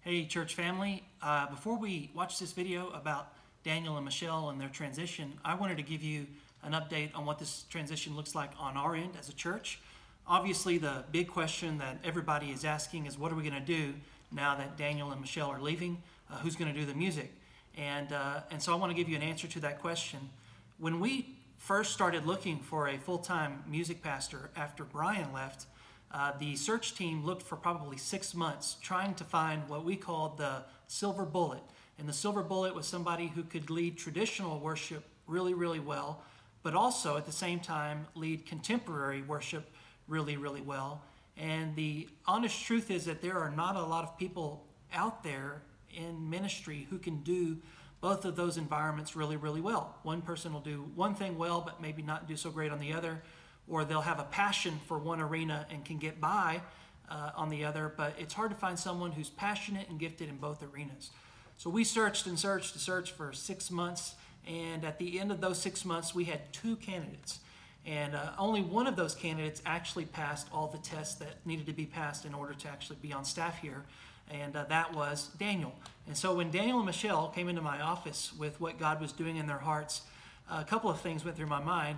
Hey church family, before we watch this video about Daniel and Michelle and their transition, I wanted to give you an update on what this transition looks like on our end as a church. Obviously the big question that everybody is asking is what are we going to do now that Daniel and Michelle are leaving? Who's going to do the music? And so I want to give you an answer to that question. When we first started looking for a full-time music pastor after Brian left, the search team looked for probably 6 months trying to find what we called the silver bullet. And the silver bullet was somebody who could lead traditional worship really, really well, but also at the same time lead contemporary worship really, really well. And the honest truth is that there are not a lot of people out there in ministry who can do both of those environments really, really well. One person will do one thing well, but maybe not do so great on the other. Or they'll have a passion for one arena and can get by on the other, but it's hard to find someone who's passionate and gifted in both arenas. So we searched and searched for 6 months, and at the end of those 6 months, we had 2 candidates. And only one of those candidates actually passed all the tests that needed to be passed in order to actually be on staff here, and that was Daniel. And so when Daniel and Michelle came into my office with what God was doing in their hearts, a couple of things went through my mind.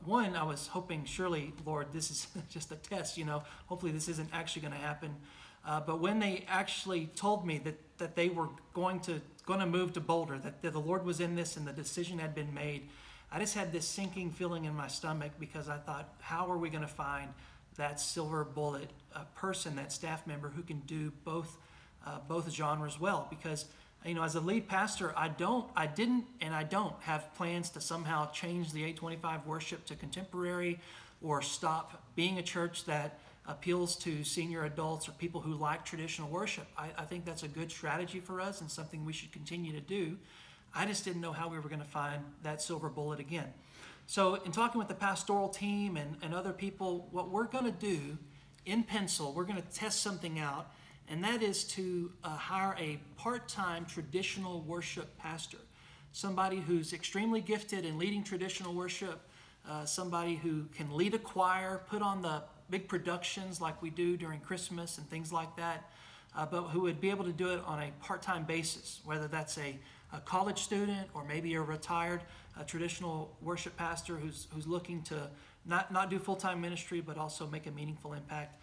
One, I was hoping, surely, Lord, this is just a test, hopefully this isn't actually going to happen. But when they actually told me that they were going to move to Boulder, that the Lord was in this and the decision had been made, I just had this sinking feeling in my stomach because I thought, how are we going to find that silver bullet person, that staff member who can do both genres well? Because as a lead pastor, I don't have plans to somehow change the 825 worship to contemporary or stop being a church that appeals to senior adults or people who like traditional worship. I think that's a good strategy for us and something we should continue to do. I just didn't know how we were going to find that silver bullet again. So in talking with the pastoral team and other people, what we're going to do in pencil, we're going to test something out, and that is to hire a part-time traditional worship pastor, somebody who's extremely gifted in leading traditional worship, somebody who can lead a choir, put on the big productions like we do during Christmas and things like that, but who would be able to do it on a part-time basis, whether that's a college student or maybe a retired traditional worship pastor who's looking to not do full-time ministry but also make a meaningful impact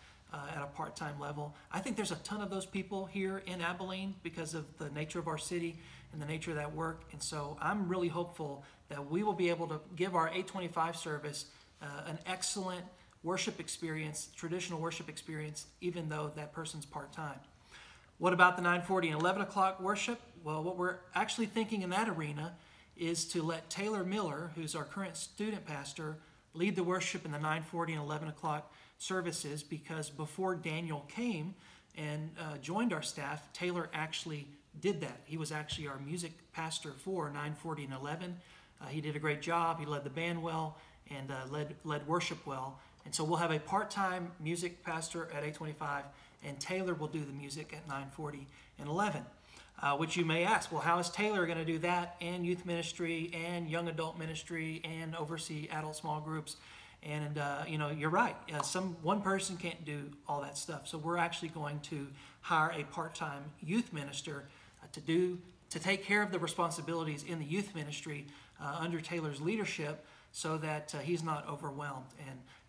at a part-time level. I think there's a ton of those people here in Abilene because of the nature of our city and the nature of that work. And so I'm really hopeful that we will be able to give our 825 service an excellent worship experience, traditional worship experience, even though that person's part-time. What about the 9:40 and 11 o'clock worship? Well, what we're actually thinking in that arena is to let Taylor Miller, who's our current student pastor, lead the worship in the 9:40 and 11 o'clock services, because before Daniel came and joined our staff, Taylor actually did that. He was actually our music pastor for 9:40 and 11. He did a great job. He led the band well and led worship well. And so we'll have a part-time music pastor at 825, and Taylor will do the music at 9:40 and 11. Which you may ask, well, how is Taylor going to do that and youth ministry and young adult ministry and oversee adult small groups? And you're right. One person can't do all that stuff. So we're actually going to hire a part-time youth minister to take care of the responsibilities in the youth ministry under Taylor's leadership, so that he's not overwhelmed.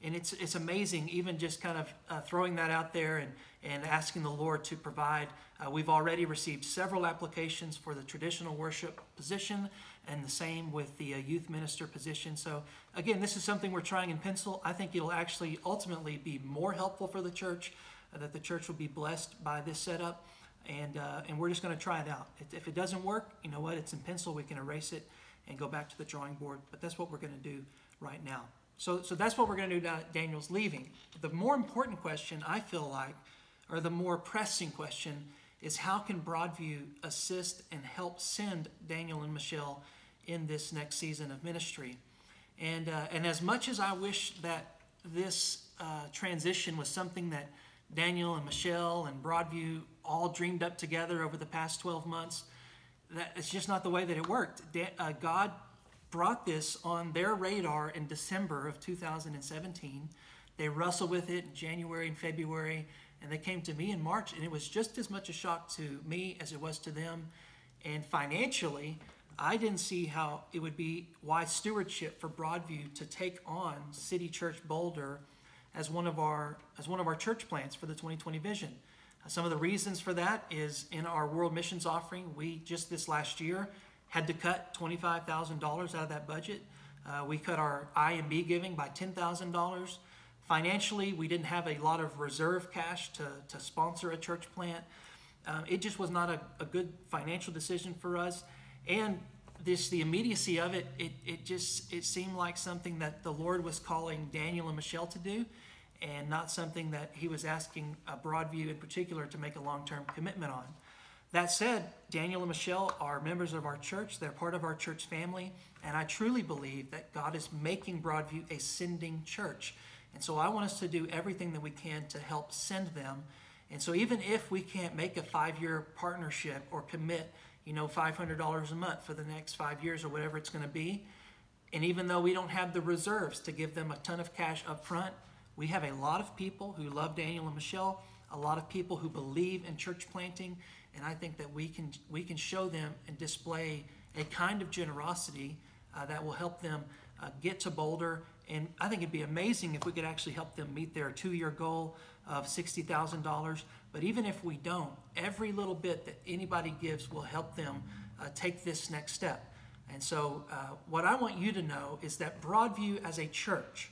And it's amazing, even just kind of throwing that out there and asking the Lord to provide. We've already received several applications for the traditional worship position, and the same with the youth minister position. So again, this is something we're trying in pencil. I think it'll actually ultimately be more helpful for the church, that the church will be blessed by this setup, and we're just going to try it out. If it doesn't work, you know what? It's in pencil. We can erase it and go back to the drawing board. But that's what we're going to do right now. So that's what we're going to do now that Daniel's leaving. The more important question, I feel like, or the more pressing question, is how can Broadview assist and help send Daniel and Michelle in this next season of ministry? And as much as I wish that this transition was something that Daniel and Michelle and Broadview all dreamed up together over the past 12 months, it's just not the way that it worked. God brought this on their radar in December of 2017. They wrestled with it in January and February. And they came to me in March, and it was just as much a shock to me as it was to them. And financially, I didn't see how it would be wise stewardship for Broadview to take on City Church Boulder as one of our church plants for the 2020 vision. Some of the reasons for that is in our World Missions offering, we just this last year had to cut $25,000 out of that budget. We cut our I&B giving by $10,000. Financially, we didn't have a lot of reserve cash to sponsor a church plant. It just was not a good financial decision for us. And the immediacy of it, it seemed like something that the Lord was calling Daniel and Michelle to do, and not something that he was asking Broadview in particular to make a long-term commitment on. That said, Daniel and Michelle are members of our church. They're part of our church family, and I truly believe that God is making Broadview a sending church. And so I want us to do everything that we can to help send them. And so even if we can't make a 5-year partnership or commit, $500 a month for the next 5 years or whatever it's going to be, and even though we don't have the reserves to give them a ton of cash up front, we have a lot of people who love Daniel and Michelle, a lot of people who believe in church planting, and I think that we can show them and display a kind of generosity that will help them get to Boulder. And I think it'd be amazing if we could actually help them meet their 2-year goal of $60,000. But even if we don't, every little bit that anybody gives will help them take this next step. And so what I want you to know is that Broadview as a church,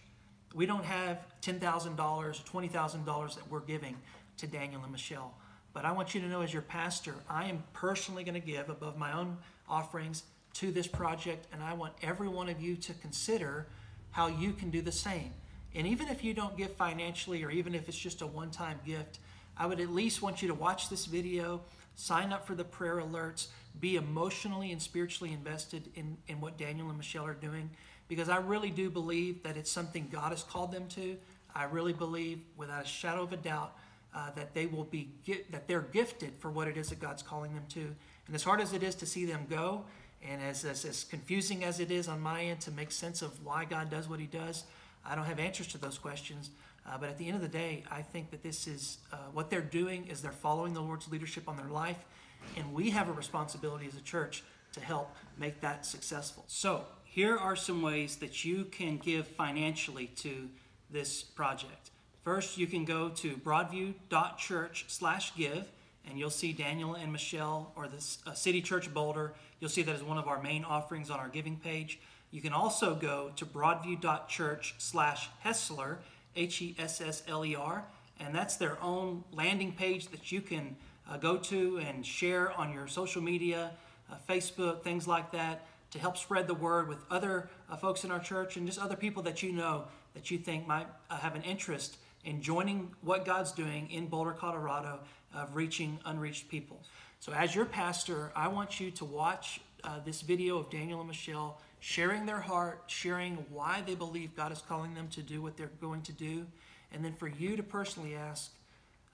we don't have $10,000 or $20,000 that we're giving to Daniel and Michelle. But I want you to know, as your pastor, I am personally going to give above my own offerings to this project, and I want every one of you to consider how you can do the same. And even if you don't give financially, or even if it's just a one-time gift, I would at least want you to watch this video, sign up for the prayer alerts, be emotionally and spiritually invested in what Daniel and Michelle are doing, because I really do believe that it's something God has called them to. I really believe, without a shadow of a doubt, that that they're gifted for what it is that God's calling them to. And as hard as it is to see them go, and as confusing as it is on my end to make sense of why God does what he does, I don't have answers to those questions. But at the end of the day, I think that this is what they're doing is they're following the Lord's leadership on their life, and we have a responsibility as a church to help make that successful. So here are some ways that you can give financially to this project. First, you can go to broadview.church/give, and you'll see Daniel and Michelle, or the City Church Boulder. You'll see that as one of our main offerings on our giving page. You can also go to broadview.church/Hessler, Hessler, and that's their own landing page that you can go to and share on your social media, Facebook, things like that, to help spread the word with other folks in our church and just other people that you know that you think might have an interest in joining what God's doing in Boulder, Colorado, of reaching unreached people. So as your pastor, I want you to watch this video of Daniel and Michelle sharing their heart, sharing why they believe God is calling them to do what they're going to do, and then for you to personally ask,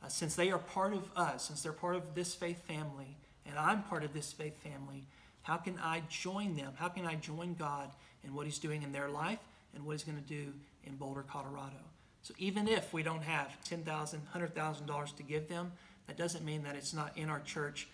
since they are part of us, since they're part of this faith family, and I'm part of this faith family, how can I join them? How can I join God in what he's doing in their life and what he's going to do in Boulder, Colorado? So even if we don't have $10,000, $100,000 to give them, that doesn't mean that it's not in our church,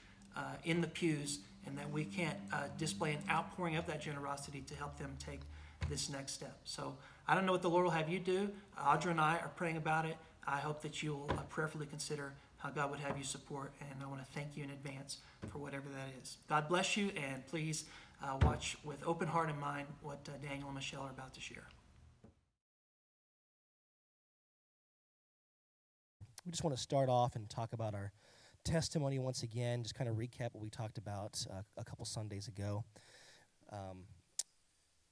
in the pews, and that we can't display an outpouring of that generosity to help them take this next step. So I don't know what the Lord will have you do. Audra and I are praying about it. I hope that you will prayerfully consider how God would have you support, and I want to thank you in advance for whatever that is. God bless you, and please watch with open heart and mind what Daniel and Michelle are about to share. We just want to start off and talk about our testimony once again, just kind of recap what we talked about a couple Sundays ago.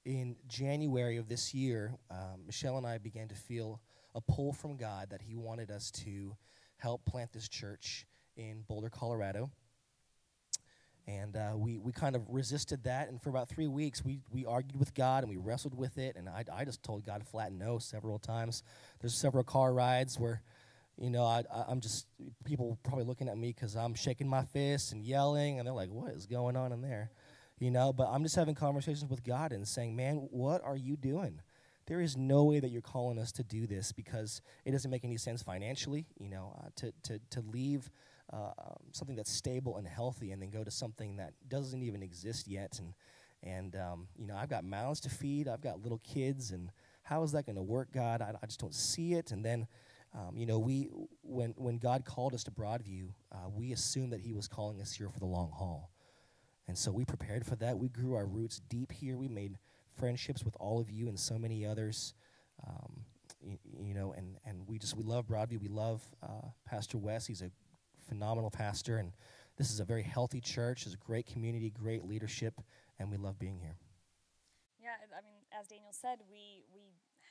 In January of this year, Michelle and I began to feel a pull from God that he wanted us to help plant this church in Boulder, Colorado. And we kind of resisted that, and for about 3 weeks, we argued with God, and we wrestled with it, and I just told God flat no several times. There's several car rides where I'm just, people probably looking at me because I'm shaking my fists and yelling, and they're like, what is going on in there? But I'm just having conversations with God and saying, man, what are you doing there is no way that you're calling us to do this because it doesn't make any sense financially, to leave something that's stable and healthy and then go to something that doesn't even exist yet. And I've got mouths to feed. I've got little kids, and how is that going to work, God? I just don't see it. And then, when God called us to Broadview, we assumed that he was calling us here for the long haul. And so we prepared for that. We grew our roots deep here. We made friendships with all of you and so many others, and we love Broadview. We love Pastor Wes. He's a phenomenal pastor, and this is a very healthy church. It's a great community, great leadership, and we love being here. Yeah, I mean, as Daniel said, we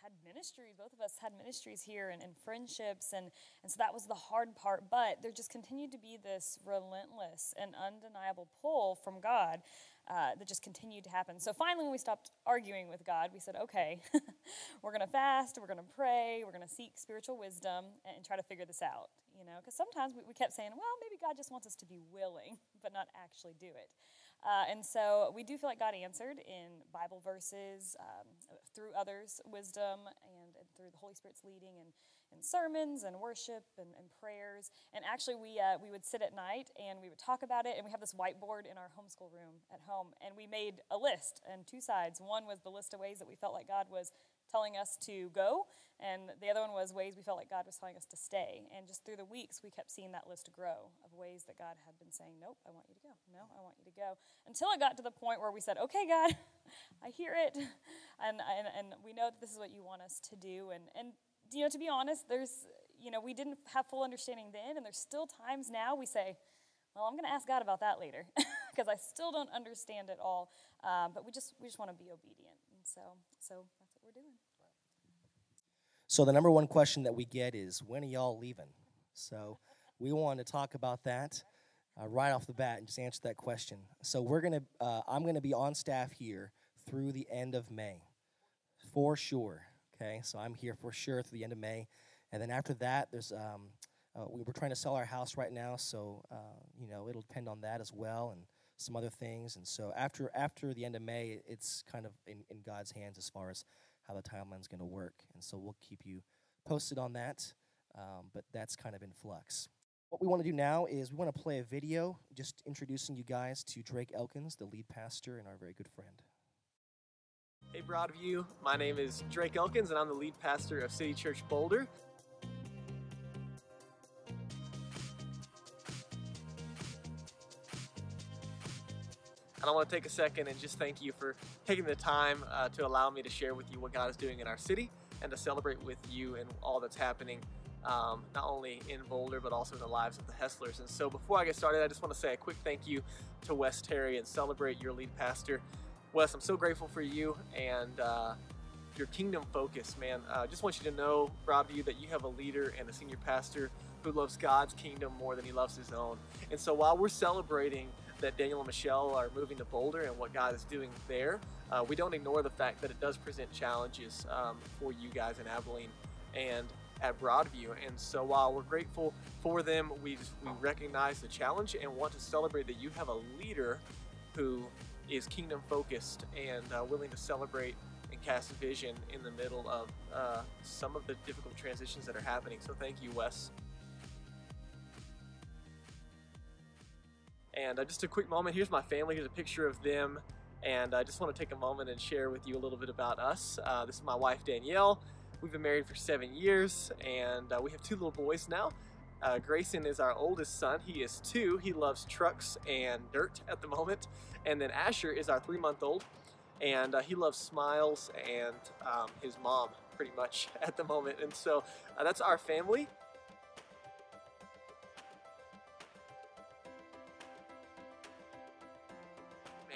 had ministries, both of us had ministries here and friendships, and so that was the hard part, but there just continued to be this relentless and undeniable pull from God that just continued to happen. So finally, when we stopped arguing with God, we said, okay, we're going to fast, we're going to pray, we're going to seek spiritual wisdom and try to figure this out, because sometimes we kept saying, well, maybe God just wants us to be willing, but not actually do it. And so we do feel like God answered in Bible verses, through others' wisdom, and through the Holy Spirit's leading in sermons and worship and prayers. And actually, we would sit at night and we would talk about it, and we have this whiteboard in our homeschool room at home, and we made a list and two sides. One was the list of ways that we felt like God was telling us to go, and the other one was ways we felt like God was telling us to stay. And just through the weeks, we kept seeing that list grow of ways that God had been saying, nope, I want you to go. No, I want you to go. Until it got to the point where we said, okay, God, I hear it, and we know that this is what you want us to do. And to be honest, there's, we didn't have full understanding then, and there's still times now we say, well, I'm going to ask God about that later, because I still don't understand it all. But we just want to be obedient, and so that's what we're doing. So the number one question that we get is, when are y'all leaving? So we want to talk about that right off the bat and just answer that question. So I'm gonna be on staff here through the end of May, for sure. Okay, so I'm here for sure through the end of May, and then after that, there's we're trying to sell our house right now, so it'll depend on that as well and some other things. And so after the end of May, it's kind of in God's hands as far as how the timeline's going to work. And so we'll keep you posted on that, but that's kind of in flux. What we want to do now is we want to play a video just introducing you guys to Drake Elkins, the lead pastor and our very good friend. Hey Broadview, my name is Drake Elkins and I'm the lead pastor of City Church Boulder. And I want to take a second and just thank you for taking the time to allow me to share with you what God is doing in our city and to celebrate with you and all that's happening, not only in Boulder, but also in the lives of the Hesslers. And so before I get started, I just want to say a quick thank you to Wes Terry and celebrate your lead pastor. Wes, I'm so grateful for you and your kingdom focus, man. Just want you to know, Broadview, that you have a leader and a senior pastor who loves God's kingdom more than he loves his own. And so while we're celebrating that Daniel and Michelle are moving to Boulder and what God is doing there, we don't ignore the fact that it does present challenges for you guys in Abilene and at Broadview. And so while we're grateful for them, we recognize the challenge and want to celebrate that you have a leader who is kingdom focused and willing to celebrate and cast vision in the middle of some of the difficult transitions that are happening. So thank you, Wes. And just a quick moment, here's my family, here's a picture of them, and I just want to take a moment and share with you a little bit about us. This is my wife, Danielle. We've been married for 7 years, and we have 2 little boys now. Grayson is our oldest son. He is 2. He loves trucks and dirt at the moment. And then Asher is our 3-month-old, and he loves smiles and his mom pretty much at the moment. And so that's our family.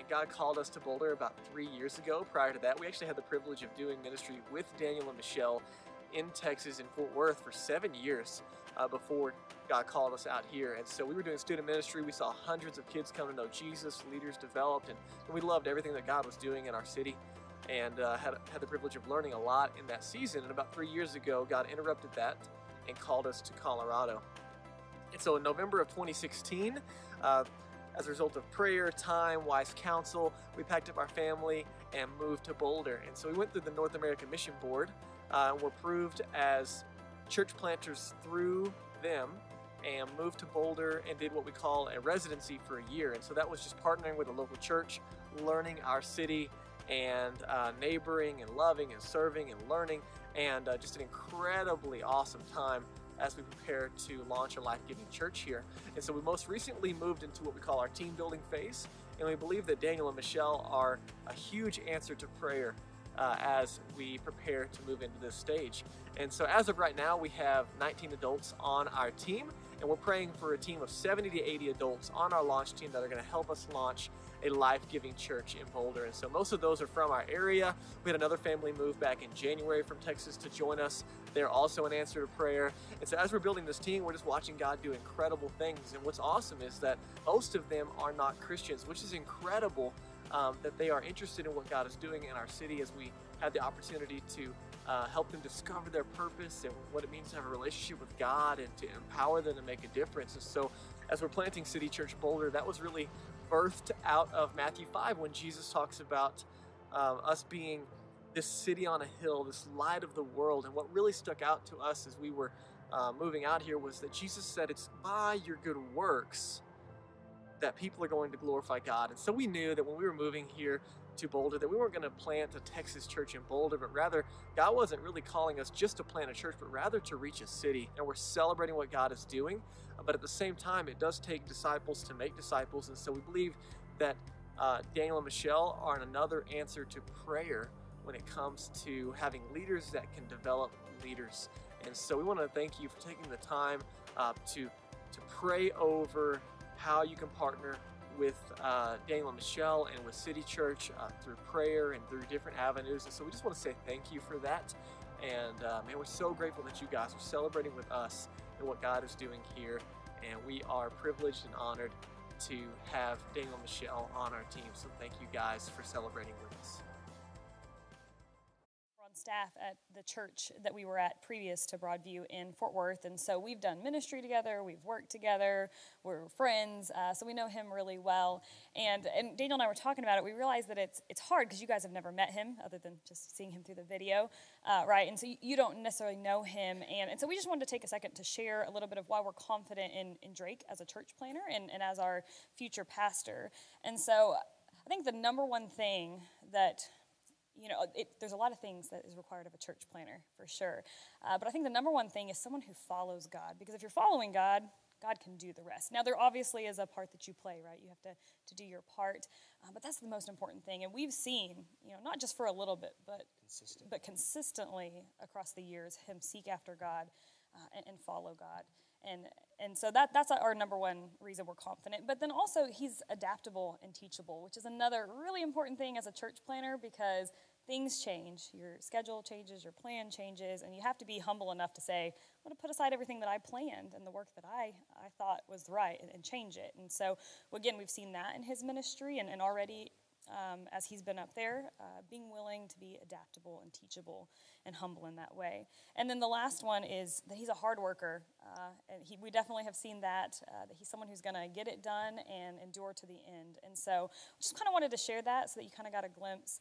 God called us to Boulder about 3 years ago. Prior to that, we actually had the privilege of doing ministry with Daniel and Michelle in Texas, in Fort Worth, for 7 years before God called us out here. And so we were doing student ministry. We saw hundreds of kids come to know Jesus, leaders developed, and we loved everything that God was doing in our city, and had the privilege of learning a lot in that season. And about 3 years ago, God interrupted that and called us to Colorado. And so in November of 2016, as a result of prayer, time, wise counsel, we packed up our family and moved to Boulder. And so we went through the North American Mission Board and were approved as church planters through them, and moved to Boulder and did what we call a residency for a year. And so that was just partnering with a local church, learning our city, and neighboring and loving and serving and learning, and just an incredibly awesome time as we prepare to launch a life-giving church here. And so we most recently moved into what we call our team building phase, and we believe that Daniel and Michelle are a huge answer to prayer as we prepare to move into this stage. And so as of right now, we have 19 adults on our team, and we're praying for a team of 70 to 80 adults on our launch team that are going to help us launch a life-giving church in Boulder. And so most of those are from our area. We had another family move back in January from Texas to join us. They're also an answer to prayer. And so as we're building this team, we're just watching God do incredible things. And what's awesome is that most of them are not Christians, which is incredible, that they are interested in what God is doing in our city as we have the opportunity to help them discover their purpose and what it means to have a relationship with God and to empower them to make a difference. And so as we're planting City Church Boulder, that was really birthed out of Matthew 5 when Jesus talks about us being this city on a hill, this light of the world. And what really stuck out to us as we were moving out here was that Jesus said it's by your good works that people are going to glorify God. And so we knew that when we were moving here to Boulder that we weren't going to plant a Texas church in Boulder, but rather God wasn't really calling us just to plant a church, but rather to reach a city. And we're celebrating what God is doing, but at the same time it does take disciples to make disciples. And so we believe that Daniel and Michelle are another answer to prayer when it comes to having leaders that can develop leaders. And so we want to thank you for taking the time to pray over how you can partner with Daniel and Michelle and with City Church through prayer and through different avenues. And so we just want to say thank you for that. And man, we're so grateful that you guys are celebrating with us and what God is doing here. And we are privileged and honored to have Daniel and Michelle on our team. So thank you guys for celebrating with us. Staff at the church that we were at previous to Broadview in Fort Worth, and so we've done ministry together, we've worked together, we're friends, so we know him really well. And Daniel and I were talking about it. We realized that it's hard because you guys have never met him other than just seeing him through the video, right? And so you don't necessarily know him, and so we just wanted to take a second to share a little bit of why we're confident in Drake as a church planner and as our future pastor. And so I think the number one thing that there's a lot of things that is required of a church planner, for sure. But I think the number one thing is someone who follows God. Because if you're following God, God can do the rest. Now, there obviously is a part that you play, right? You have to do your part. But that's the most important thing. And we've seen, not just for a little bit, but consistently across the years, him seek after God and follow God. And so that's our number one reason we're confident. But then also he's adaptable and teachable, which is another really important thing as a church planner because things change. Your schedule changes, your plan changes, and you have to be humble enough to say, I'm going to put aside everything that I planned and the work that I thought was right and change it. And so, again, we've seen that in his ministry and already as he's been up there, being willing to be adaptable and teachable and humble in that way. And then the last one is that he's a hard worker, and we definitely have seen that he's someone who's going to get it done and endure to the end. And so just kind of wanted to share that so that you kind of got a glimpse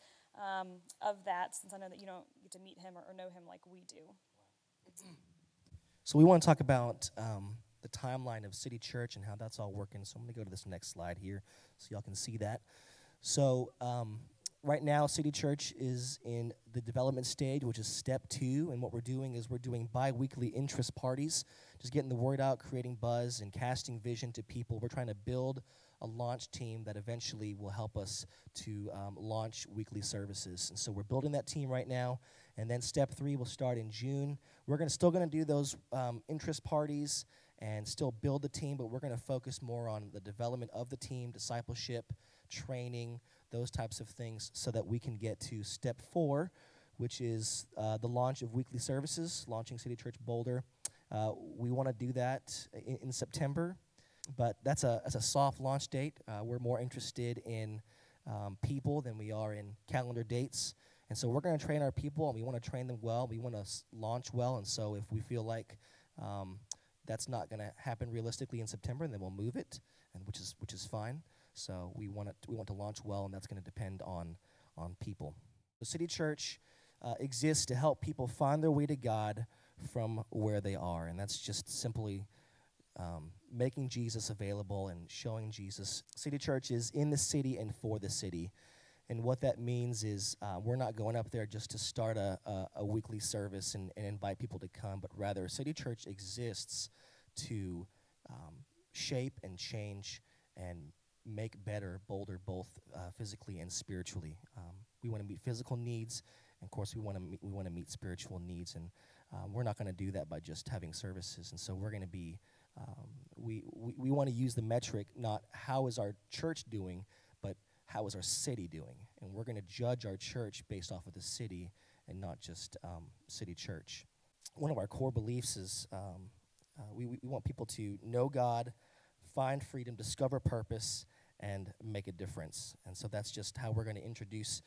of that, since I know that you don't get to meet him or know him like we do. So we want to talk about the timeline of City Church and how that's all working. So I'm going to go to this next slide here so y'all can see that. So right now, City Church is in the development stage, which is step 2. And what we're doing is we're doing bi-weekly interest parties, just getting the word out, creating buzz, and casting vision to people. We're trying to build a launch team that eventually will help us to launch weekly services. And so we're building that team right now. And then step 3 will start in June. We're still going to do those interest parties and still build the team, but we're going to focus more on the development of the team, discipleship, training, those types of things, so that we can get to step 4, which is the launch of weekly services, launching City Church Boulder. We want to do that in September, but that's a soft launch date. We're more interested in people than we are in calendar dates. And so we're going to train our people, and we want to train them well. We want to launch well, and so if we feel like that's not going to happen realistically in September, then we'll move it, and which is fine. So we want to launch well, and that's going to depend on people. The City Church exists to help people find their way to God from where they are, and that's just simply making Jesus available and showing Jesus. City Church is in the city and for the city. And what that means is we're not going up there just to start a weekly service and invite people to come, but rather City Church exists to shape and change and make better Boulder, both physically and spiritually. We want to meet physical needs, and of course we want to meet spiritual needs, and we're not going to do that by just having services. And so we're going to be we want to use the metric, not how is our church doing, but how is our city doing? And we're going to judge our church based off of the city and not just City Church. One of our core beliefs is we want people to know God, find freedom, discover purpose, and make a difference. And so that's just how we're going to introduce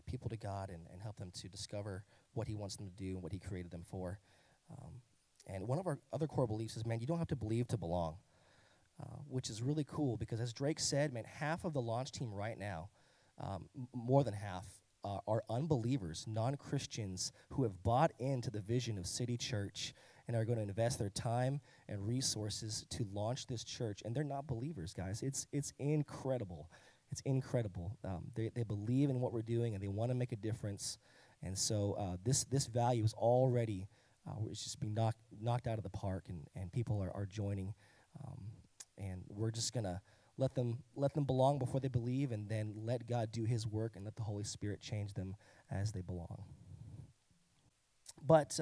people to God and help them to discover what he wants them to do and what he created them for. And one of our other core beliefs is, man, you don't have to believe to belong. Which is really cool because, as Drake said, man, half of the launch team right now, more than half, are unbelievers, non-Christians who have bought into the vision of City Church and are going to invest their time and resources to launch this church. And they're not believers, guys. It's incredible. It's incredible. They believe in what we're doing and they want to make a difference. And so this value is already it's just being knocked out of the park, and people are joining. And we're just going to let them belong before they believe, and then let God do his work and let the Holy Spirit change them as they belong. But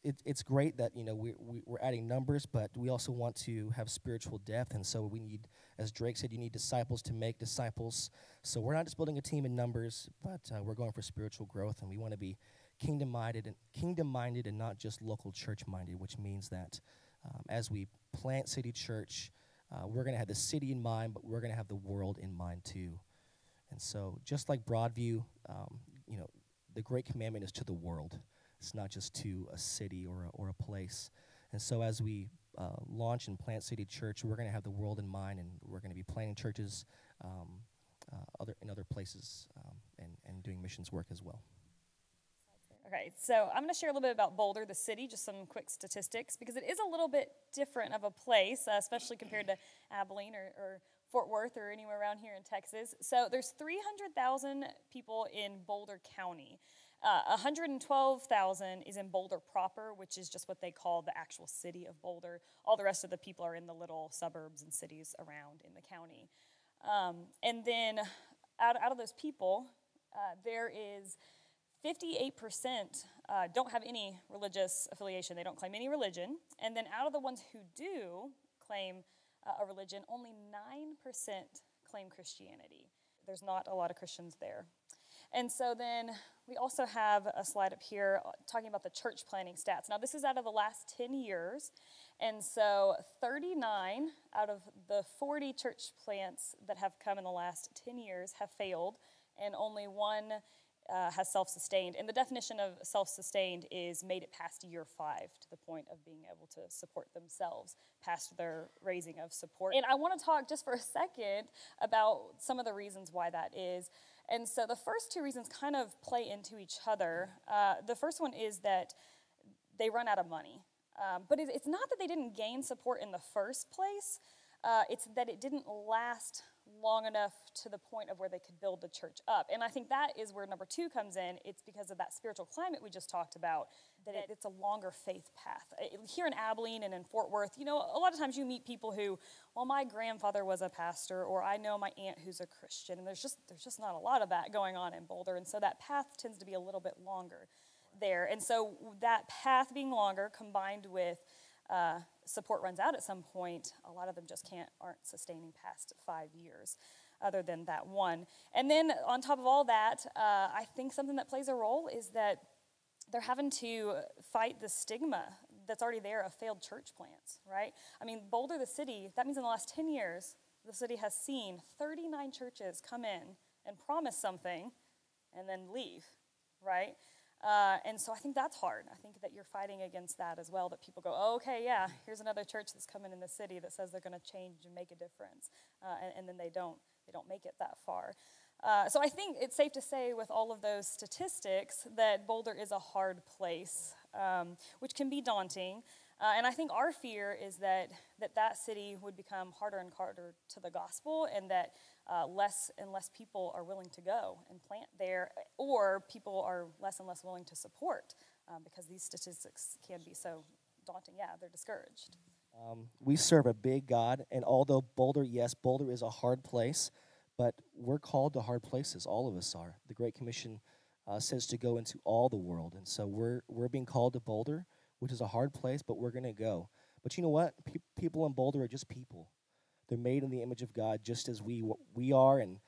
it's great that, we're adding numbers, but we also want to have spiritual depth. And so we need, as Drake said, you need disciples to make disciples. So we're not just building a team in numbers, but we're going for spiritual growth, and we want to be kingdom-minded and not just local church-minded, which means that as we plant City Church, we're going to have the city in mind, but we're going to have the world in mind too. And so just like Broadview, the great commandment is to the world. It's not just to a city or a place. And so as we launch and plant City Church, we're going to have the world in mind, and we're going to be planting churches in other places and doing missions work as well. Okay, so I'm going to share a little bit about Boulder, the city, just some quick statistics, because it is a little bit different of a place, especially compared to Abilene or Fort Worth or anywhere around here in Texas. So there's 300,000 people in Boulder County. 112,000 is in Boulder proper, which is just what they call the actual city of Boulder. All the rest of the people are in the little suburbs and cities around in the county. And then out of those people, there is 58% don't have any religious affiliation. They don't claim any religion. And then out of the ones who do claim a religion, only 9% claim Christianity. There's not a lot of Christians there. And so then we also have a slide up here talking about the church planting stats. Now, this is out of the last 10 years. And so 39 out of the 40 church plants that have come in the last 10 years have failed, and only one has self-sustained. And the definition of self-sustained is made it past year 5 to the point of being able to support themselves past their raising of support. And I want to talk just for a second about some of the reasons why that is. And so the first two reasons kind of play into each other. The first one is that they run out of money. But it's not that they didn't gain support in the first place. It's that it didn't last long enough to the point of where they could build the church up. And I think that is where number 2 comes in. It's because of that spiritual climate we just talked about, that it's a longer faith path. Here in Abilene and in Fort Worth, a lot of times you meet people who, well, my grandfather was a pastor, or I know my aunt who's a Christian, and there's just not a lot of that going on in Boulder. And so that path tends to be a little bit longer there. And so that path being longer combined with support runs out at some point, a lot of them just aren't sustaining past 5 years, other than that one. And then on top of all that, I think something that plays a role is that they're having to fight the stigma that's already there of failed church plants, right? I mean, Boulder, the city, that means in the last 10 years, the city has seen 39 churches come in and promise something and then leave, right? And so I think that's hard. I think that you're fighting against that as well, that people go, oh, okay, yeah, here's another church that's coming in the city that says they're going to change and make a difference. And then they don't make it that far. So I think it's safe to say with all of those statistics that Boulder is a hard place, which can be daunting. And I think our fear is that city would become harder and harder to the gospel, and that less and less people are willing to go and plant there, or people are less and less willing to support because these statistics can be so daunting. Yeah, they're discouraged. We serve a big God, and although Boulder is a hard place, but we're called to hard places. All of us are. The Great Commission says to go into all the world, and so we're being called to Boulder, which is a hard place, but we're going to go. But you know what? People in Boulder are just people. They're made in the image of God, just as we are, and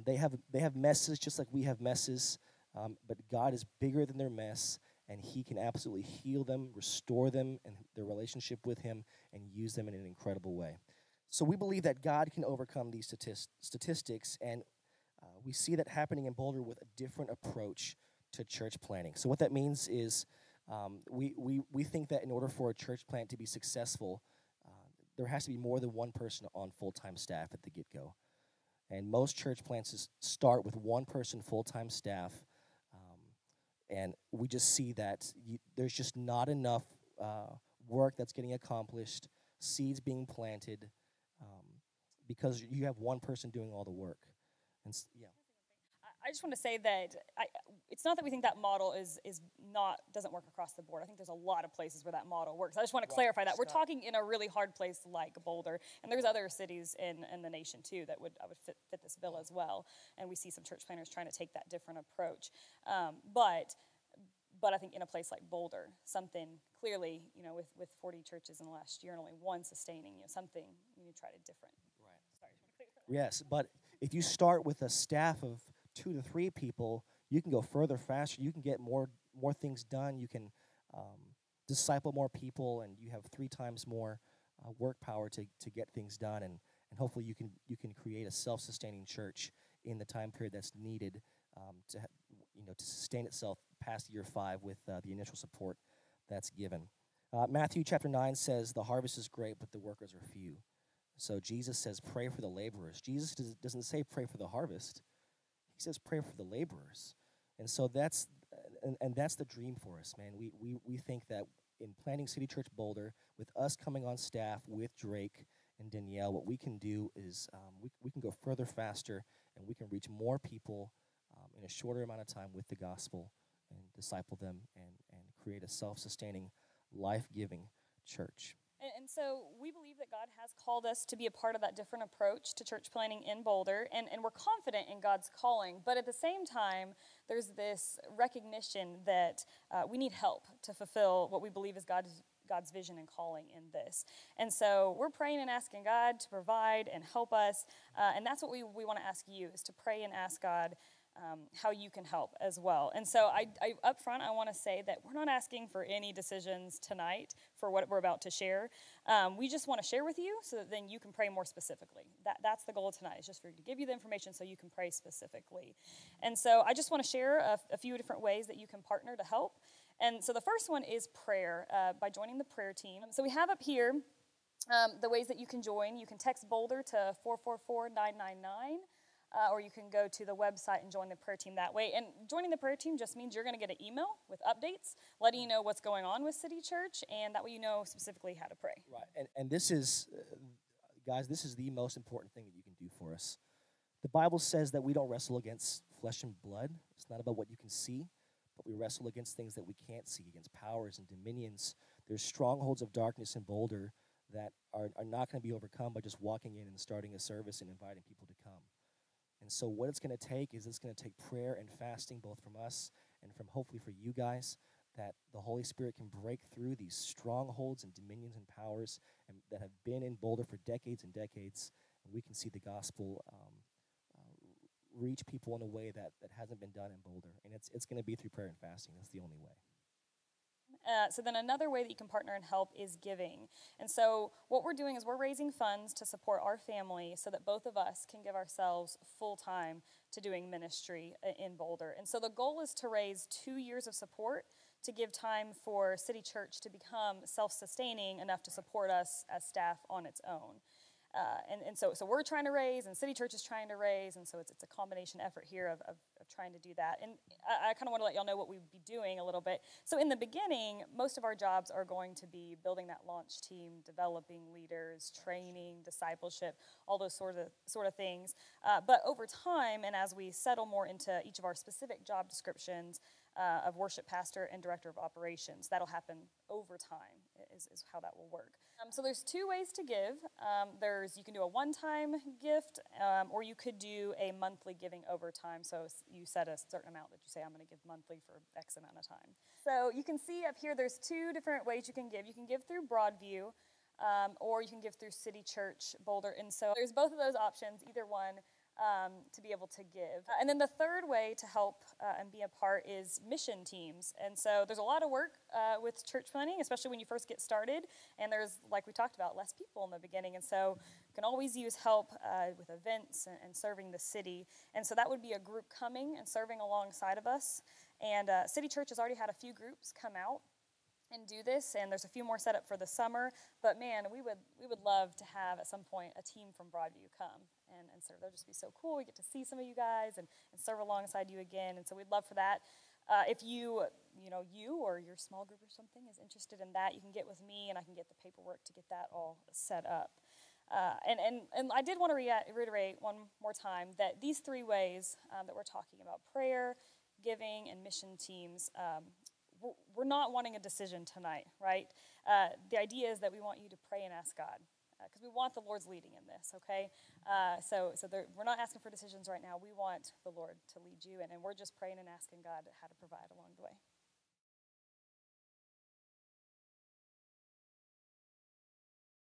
they have messes just like we have messes. But God is bigger than their mess, and He can absolutely heal them, restore them, and their relationship with Him, and use them in an incredible way. So we believe that God can overcome these statistics, and we see that happening in Boulder with a different approach to church planting. So what that means is we think that in order for a church plant to be successful, there has to be more than one person on full-time staff at the get-go. And most church plants start with one person full-time staff, and we just see that there's just not enough work that's getting accomplished, seeds being planted, because you have one person doing all the work. And yeah. I just want to say that it's not that we think that model doesn't work across the board. I think there's a lot of places where that model works. I just want to clarify that. We're talking in a really hard place like Boulder, and there's other cities in the nation too that would fit this bill as well. And we see some church planners trying to take that different approach. But I think in a place like Boulder, something clearly, with 40 churches in the last year and only one sustaining, something you need to try to different. Right. Sorry. Yes, but if you start with a staff of 2 to 3 people, you can go further faster. You can get more things done. You can disciple more people, and you have 3 times more work power to get things done. And hopefully you can create a self-sustaining church in the time period that's needed to sustain itself past year 5 with the initial support that's given. Matthew chapter 9 says, "The harvest is great, but the workers are few." So Jesus says, pray for the laborers. Jesus doesn't say pray for the harvest. He says pray for the laborers. And so that's the dream for us, man. We think that in planting City Church Boulder, with us coming on staff with Drake and Danielle, what we can do is we can go further faster, and we can reach more people in a shorter amount of time with the gospel and disciple them and create a self-sustaining, life-giving church. And so we believe that God has called us to be a part of that different approach to church planting in Boulder, and we're confident in God's calling. But at the same time, there's this recognition that we need help to fulfill what we believe is God's vision and calling in this. And so we're praying and asking God to provide and help us, and that's what we want to ask you, is to pray and ask God how you can help as well. And so I up front, I want to say that we're not asking for any decisions tonight for what we're about to share. We just want to share with you so that then you can pray more specifically. That's the goal tonight, is just for you to give you the information so you can pray specifically. And so I just want to share a few different ways that you can partner to help. And so the first one is prayer, by joining the prayer team. So we have up here the ways that you can join. You can text Boulder to 444-999. Or you can go to the website and join the prayer team that way. And joining the prayer team just means you're going to get an email with updates, letting you know what's going on with City Church, and that way you know specifically how to pray. Right, and this is, guys, this is the most important thing that you can do for us. The Bible says that we don't wrestle against flesh and blood. It's not about what you can see, but we wrestle against things that we can't see, against powers and dominions. There's strongholds of darkness in Boulder that are not going to be overcome by just walking in and starting a service and inviting people to come. And so what it's going to take is it's going to take prayer and fasting, both from us and from hopefully for you guys, that the Holy Spirit can break through these strongholds and dominions and powers that have been in Boulder for decades and decades, and we can see the gospel reach people in a way that hasn't been done in Boulder. And it's going to be through prayer and fasting. That's the only way. So then another way that you can partner and help is giving. And so what we're doing is we're raising funds to support our family so that both of us can give ourselves full time to doing ministry in Boulder. And so the goal is to raise 2 years of support to give time for City Church to become self-sustaining enough to support us as staff on its own. So we're trying to raise, and City Church is trying to raise, and so it's a combination effort here of trying to do that. And I kind of want to let y'all know what we'd be doing a little bit. So in the beginning, most of our jobs are going to be building that launch team, developing leaders, training, discipleship, all those sort of things. But over time, and as we settle more into each of our specific job descriptions of worship pastor and director of operations, that'll happen over time is how that will work. So there's 2 ways to give. You can do a one-time gift, or you could do a monthly giving over time. So you set a certain amount that you say, I'm going to give monthly for X amount of time. So you can see up here, there's 2 different ways you can give. You can give through Broadview, or you can give through City Church Boulder. And so there's both of those options, either one, to be able to give. And then the third way to help and be a part is mission teams. And so there's a lot of work with church planning, especially when you first get started. And there's, like we talked about, less people in the beginning. And so you can always use help with events and serving the city. And so that would be a group coming and serving alongside of us. And City Church has already had a few groups come out and do this, and there's a few more set up for the summer. But man, we would love to have at some point a team from Broadview come and serve. That'll just be so cool. We get to see some of you guys and serve alongside you again, and so we'd love for that. If you or your small group or something is interested in that, you can get with me, and I can get the paperwork to get that all set up. And I did want to reiterate one more time that these 3 ways that we're talking about, prayer, giving, and mission teams, we're not wanting a decision tonight, right? The idea is that we want you to pray and ask God, because we want the Lord's leading in this, okay? We're not asking for decisions right now. We want the Lord to lead you, and we're just praying and asking God how to provide along the way.